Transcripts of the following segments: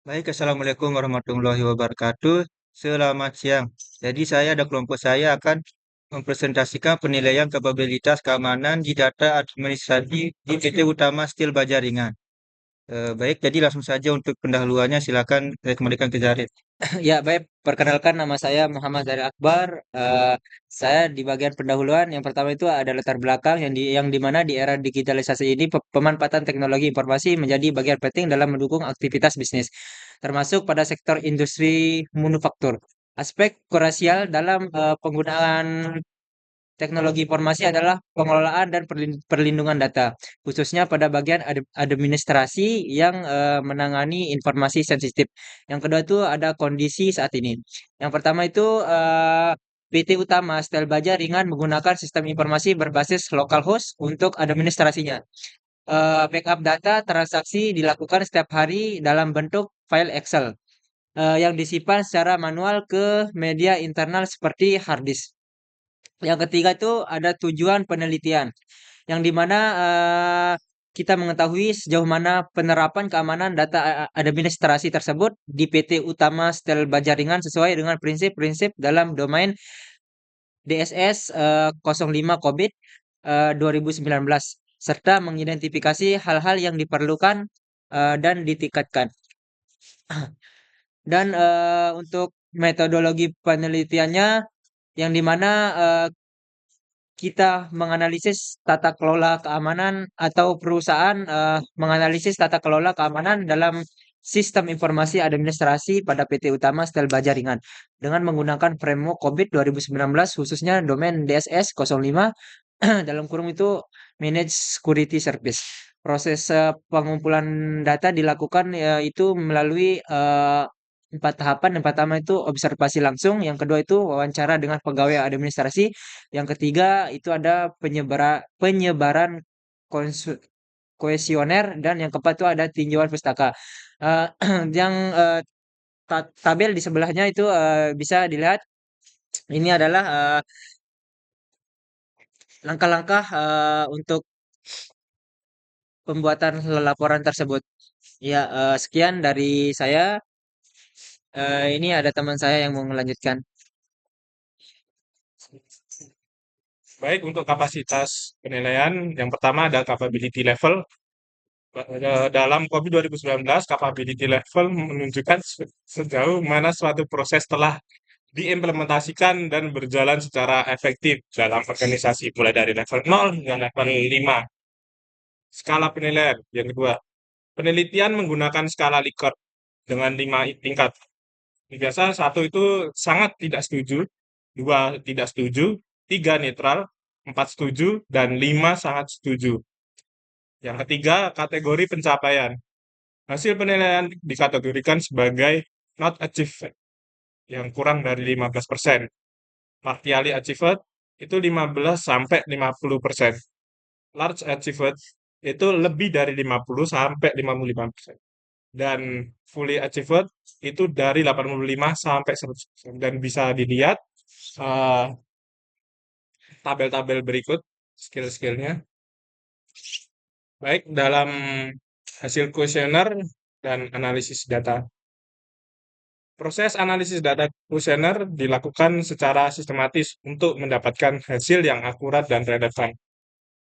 Baik, Assalamualaikum warahmatullahi wabarakatuh. Selamat siang. Jadi saya dan kelompok saya akan mempresentasikan penilaian kapabilitas keamanan di data administrasi di PT Utama Steel Bajaringan. Baik, jadi langsung saja untuk pendahuluannya silakan saya kembalikan ke Jared. Ya, baik. Perkenalkan nama saya Muhammad Zari Akbar. Saya di bagian pendahuluan yang pertama itu ada latar belakang yang dimana di era digitalisasi ini pemanfaatan teknologi informasi menjadi bagian penting dalam mendukung aktivitas bisnis, termasuk pada sektor industri manufaktur. Aspek krusial dalam penggunaan teknologi informasi adalah pengelolaan dan perlindungan data, khususnya pada bagian administrasi yang menangani informasi sensitif. Yang kedua itu ada kondisi saat ini. Yang pertama itu PT Utama Stel Baja Ringan menggunakan sistem informasi berbasis localhost untuk administrasinya. Backup data transaksi dilakukan setiap hari dalam bentuk file Excel yang disimpan secara manual ke media internal seperti hard disk. Yang ketiga itu ada tujuan penelitian, yang dimana kita mengetahui sejauh mana penerapan keamanan data administrasi tersebut di PT Utama Stel Bajaringan sesuai dengan prinsip-prinsip dalam domain DSS 05 COVID 2019 serta mengidentifikasi hal-hal yang diperlukan dan ditingkatkan. Dan untuk metodologi penelitiannya yang dimana kita menganalisis tata kelola keamanan atau perusahaan menganalisis tata kelola keamanan dalam sistem informasi administrasi pada PT Utama Stel Bajaringan dengan menggunakan framework COVID 2019 khususnya domain DSS 05 dalam kurung itu Managed Security Service. Proses pengumpulan data dilakukan itu melalui empat tahapan. Yang pertama itu observasi langsung, yang kedua itu wawancara dengan pegawai administrasi, yang ketiga itu ada penyebaran konsu- kuesioner, dan yang keempat itu ada tinjauan pustaka. Eh, yang tabel di sebelahnya itu bisa dilihat. Ini adalah langkah-langkah untuk pembuatan laporan tersebut. Ya, sekian dari saya. Ini ada teman saya yang mau melanjutkan. Baik, untuk kapasitas penilaian, yang pertama ada capability level. Dalam COVID 2019, capability level menunjukkan sejauh mana suatu proses telah diimplementasikan dan berjalan secara efektif dalam organisasi, mulai dari level 0 hingga level 5. Skala penilaian, yang kedua, penelitian menggunakan skala Likert dengan 5 tingkat. Biasa satu itu sangat tidak setuju, dua tidak setuju, tiga netral, empat setuju, dan lima sangat setuju. Yang ketiga, kategori pencapaian. Hasil penilaian dikategorikan sebagai not achieved, yang kurang dari 15%. Partially achieved itu 15 sampai 50%. Large achieved itu lebih dari 50 sampai 55%. Dan fully achieved itu dari 85 sampai 100%. Dan bisa dilihat eh, tabel-tabel berikut skill-skillnya. Baik, dalam hasil kuesioner dan analisis data. Proses analisis data kuesioner dilakukan secara sistematis untuk mendapatkan hasil yang akurat dan relevan,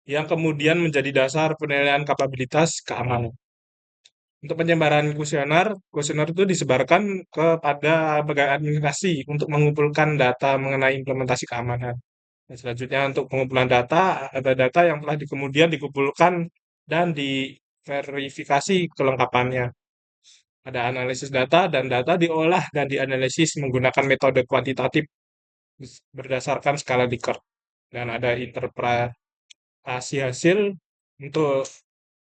yang kemudian menjadi dasar penilaian kapabilitas keamanan. Untuk penyebaran kuesioner itu disebarkan kepada pegawai administrasi untuk mengumpulkan data mengenai implementasi keamanan. Dan selanjutnya untuk pengumpulan data, ada data yang telah kemudian dikumpulkan dan diverifikasi kelengkapannya. Ada analisis data dan data diolah dan dianalisis menggunakan metode kuantitatif berdasarkan skala Likert. Dan ada interpretasi hasil untuk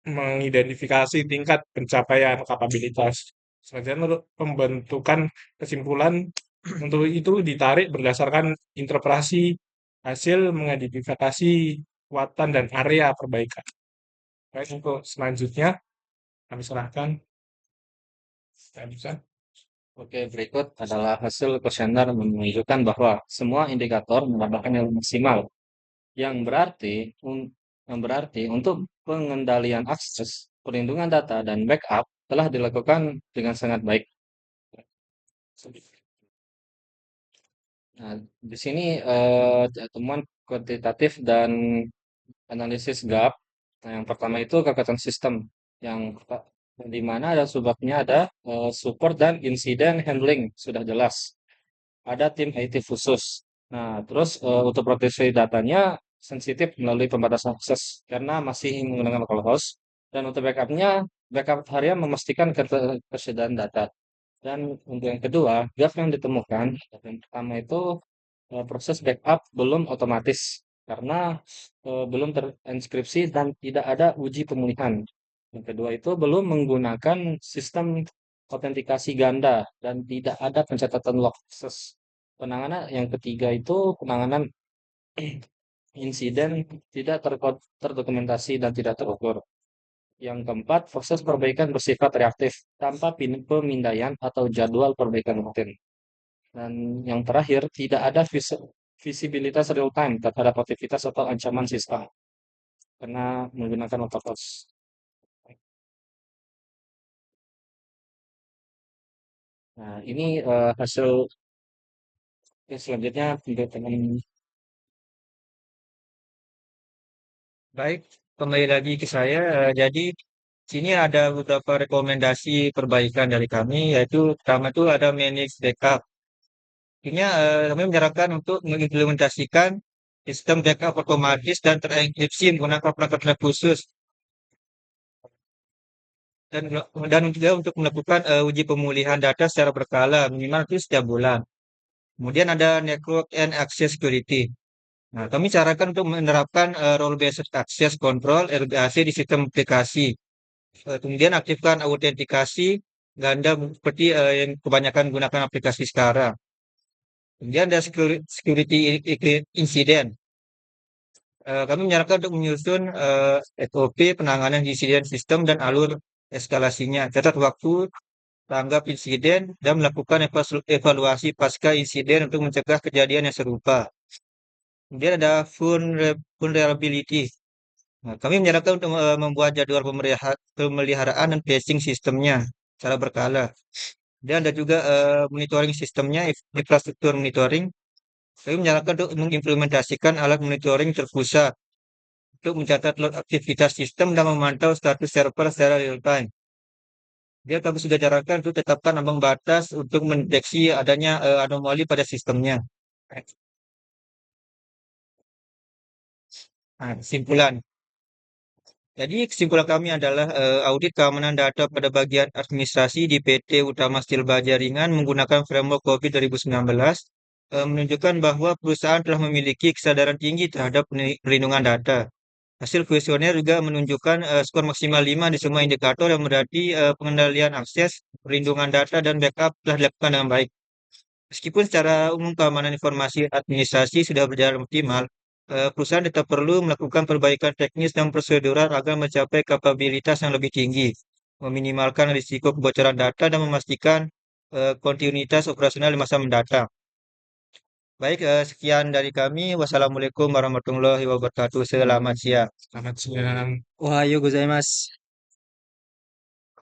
mengidentifikasi tingkat pencapaian kapabilitas. Selanjutnya untuk pembentukan kesimpulan untuk itu ditarik berdasarkan interpretasi hasil mengidentifikasi kekuatan dan area perbaikan. Baik, untuk selanjutnya kami serahkan. Bisa. Oke, berikut adalah hasil kuesioner menunjukkan bahwa semua indikator menambahkan nilai maksimal, yang berarti untuk pengendalian akses, perlindungan data, dan backup, telah dilakukan dengan sangat baik. Nah, di sini temuan kuantitatif dan analisis gap. Nah, yang pertama itu kekuatan sistem yang di mana ada sebabnya ada support dan insiden handling sudah jelas. Ada tim IT khusus. Nah, terus untuk proteksi datanya sensitif melalui pembatasan akses karena masih menggunakan localhost. Dan untuk backup harian memastikan ketersediaan data. Dan untuk yang kedua, gap yang ditemukan, yang pertama itu proses backup belum otomatis karena belum terinskripsi dan tidak ada uji pemulihan. Yang kedua itu belum menggunakan sistem autentikasi ganda dan tidak ada pencatatan log akses. Penanganan yang ketiga itu penanganan insiden tidak terdokumentasi dan tidak terukur. Yang keempat, proses perbaikan bersifat reaktif tanpa pemindaian atau jadwal perbaikan rutin. Dan yang terakhir, tidak ada visibilitas real time terhadap aktivitas atau ancaman sistem karena menggunakan localhost. Nah, ini hasil selanjutnya untuk teman. Baik, kembali lagi ke saya. Jadi, sini ada beberapa rekomendasi perbaikan dari kami, yaitu pertama itu ada manage backup. Akhirnya kami menyarankan untuk mengimplementasikan sistem backup otomatis dan terenkripsi menggunakan perangkat khusus dan juga untuk melakukan uji pemulihan data secara berkala minimal itu setiap bulan. Kemudian ada network and access security. Nah, kami sarankan untuk menerapkan role based access control RBAC di sistem aplikasi. Kemudian aktifkan autentikasi ganda seperti yang kebanyakan gunakan aplikasi sekarang. Kemudian ada security incident. Kami menyarankan untuk menyusun SOP penanganan insiden sistem dan alur eskalasinya. Catat waktu tanggap insiden dan melakukan evaluasi pasca insiden untuk mencegah kejadian yang serupa. Kemudian ada vulnerability. Nah, kami menyarankan untuk membuat jadwal pemeliharaan dan patching sistemnya secara berkala. Dan ada juga monitoring sistemnya, infrastruktur monitoring. Kami menyarankan untuk mengimplementasikan alat monitoring terpusat untuk mencatat load aktivitas sistem dan memantau status server secara real time. Dia kami sudah catatkan untuk tetapkan ambang batas untuk mendeteksi adanya anomali pada sistemnya. Nah, kesimpulan. Jadi kesimpulan kami adalah audit keamanan data pada bagian administrasi di PT Utama Steel Baja Ringan menggunakan framework COVID 2019 menunjukkan bahwa perusahaan telah memiliki kesadaran tinggi terhadap perlindungan data. Hasil kuesioner juga menunjukkan skor maksimal 5 di semua indikator yang berarti pengendalian akses, perlindungan data, dan backup telah dilakukan dengan baik. Meskipun secara umum keamanan informasi administrasi sudah berjalan optimal, perusahaan tetap perlu melakukan perbaikan teknis dan prosedural agar mencapai kapabilitas yang lebih tinggi, meminimalkan risiko kebocoran data, dan memastikan kontinuitas operasional di masa mendatang. Baik, sekian dari kami. Wassalamualaikum warahmatullahi wabarakatuh. Selamat siang. Selamat siang. Ohayo gozaimasu.